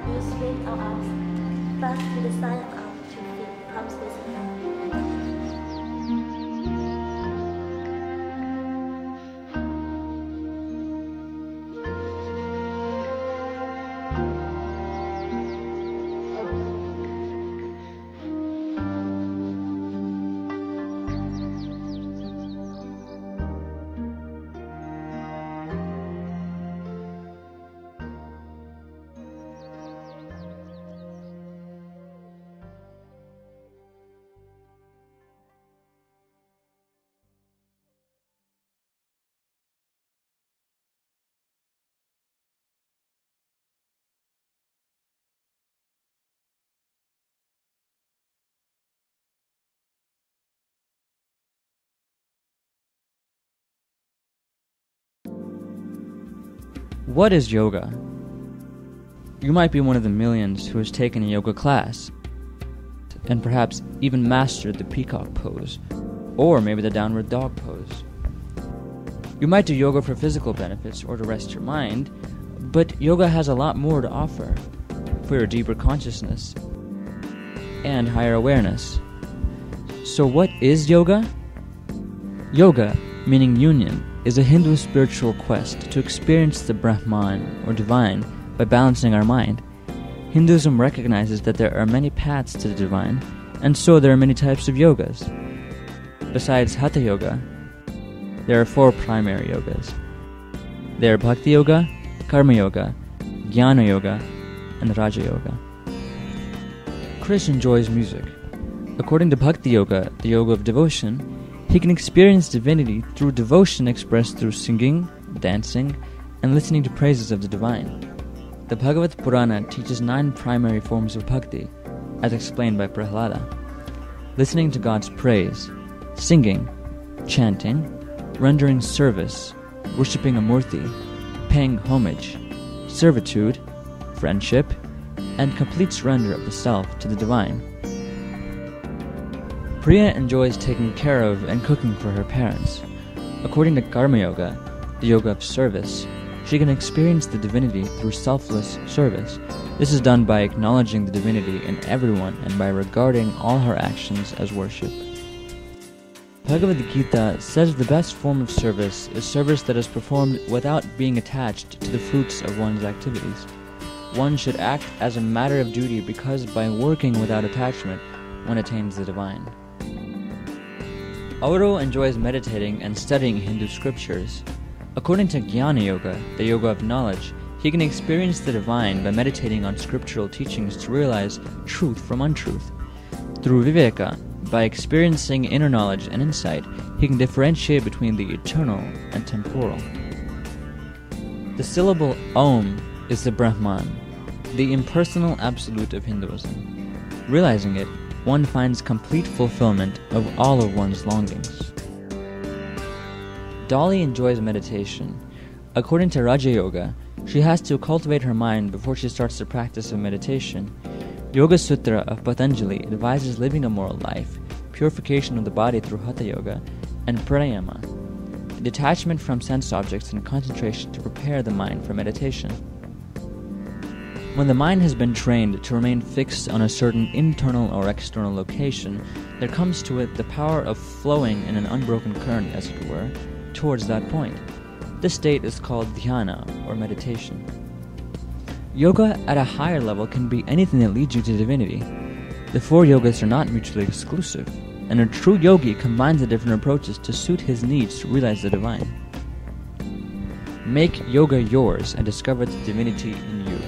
You swing our arms, first with the sign of arm to feet, palms facing down. What is yoga? You might be one of the millions who has taken a yoga class and perhaps even mastered the peacock pose, or maybe the downward dog pose. You might do yoga for physical benefits or to rest your mind, but yoga has a lot more to offer for your deeper consciousness and higher awareness. So what is yoga? Yoga, meaning union, is a Hindu spiritual quest to experience the Brahman, or divine, by balancing our mind. Hinduism recognizes that there are many paths to the divine, and so there are many types of yogas. Besides Hatha Yoga, there are 4 primary yogas. They are Bhakti Yoga, Karma Yoga, Jnana Yoga, and Raja Yoga. Krish enjoys music. According to Bhakti Yoga, the yoga of devotion, he can experience divinity through devotion expressed through singing, dancing, and listening to praises of the divine. The Bhagavad Purana teaches 9 primary forms of bhakti, as explained by Prahlada. Listening to God's praise, singing, chanting, rendering service, worshipping a murti, paying homage, servitude, friendship, and complete surrender of the self to the divine. Priya enjoys taking care of and cooking for her parents. According to Karma Yoga, the yoga of service, she can experience the divinity through selfless service. This is done by acknowledging the divinity in everyone and by regarding all her actions as worship. Bhagavad Gita says the best form of service is service that is performed without being attached to the fruits of one's activities. One should act as a matter of duty because by working without attachment, one attains the divine. Auro enjoys meditating and studying Hindu scriptures. According to Jnana Yoga, the yoga of knowledge, he can experience the divine by meditating on scriptural teachings to realize truth from untruth. Through Viveka, by experiencing inner knowledge and insight, he can differentiate between the eternal and temporal. The syllable Om is the Brahman, the impersonal absolute of Hinduism. Realizing it, one finds complete fulfillment of all of one's longings. Dolly enjoys meditation. According to Raja Yoga, she has to cultivate her mind before she starts the practice of meditation. Yoga Sutra of Patanjali advises living a moral life, purification of the body through Hatha Yoga, and pranayama, detachment from sense objects and concentration to prepare the mind for meditation. When the mind has been trained to remain fixed on a certain internal or external location, there comes to it the power of flowing in an unbroken current, as it were, towards that point. This state is called dhyana, or meditation. Yoga at a higher level can be anything that leads you to divinity. The 4 yogas are not mutually exclusive, and a true yogi combines the different approaches to suit his needs to realize the divine. Make yoga yours and discover the divinity in you.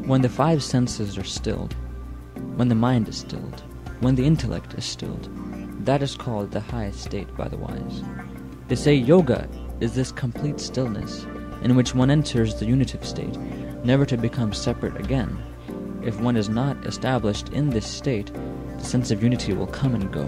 When the 5 senses are stilled, when the mind is stilled, when the intellect is stilled, that is called the highest state by the wise. They say yoga is this complete stillness in which one enters the unitive state, never to become separate again. If one is not established in this state, the sense of unity will come and go.